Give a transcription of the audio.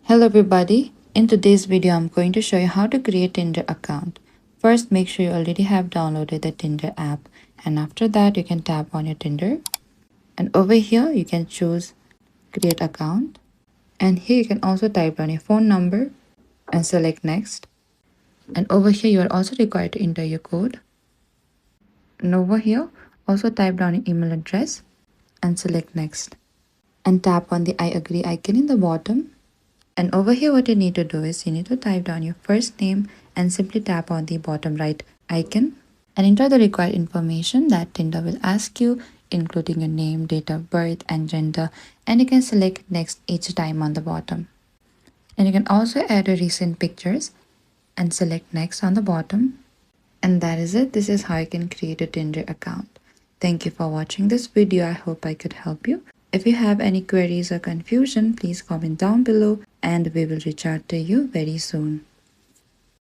Hello everybody, in today's video I'm going to show you how to create Tinder account. First, make sure you already have downloaded the Tinder app, and after that you can tap on your Tinder, and over here you can choose create account, and here you can also type down your phone number and select next, and over here you are also required to enter your code, and over here also type down your email address and select next, and tap on the I agree icon in the bottom. And over here what you need to do is you need to type down your first name and simply tap on the bottom right icon and enter the required information that Tinder will ask you, including your name, date of birth and gender, and you can select next each time on the bottom. And you can also add your recent pictures and select next on the bottom. And that is it. This is how you can create a Tinder account. Thank you for watching this video. I hope I could help you. If you have any queries or confusion, please comment down below and we will reach out to you very soon.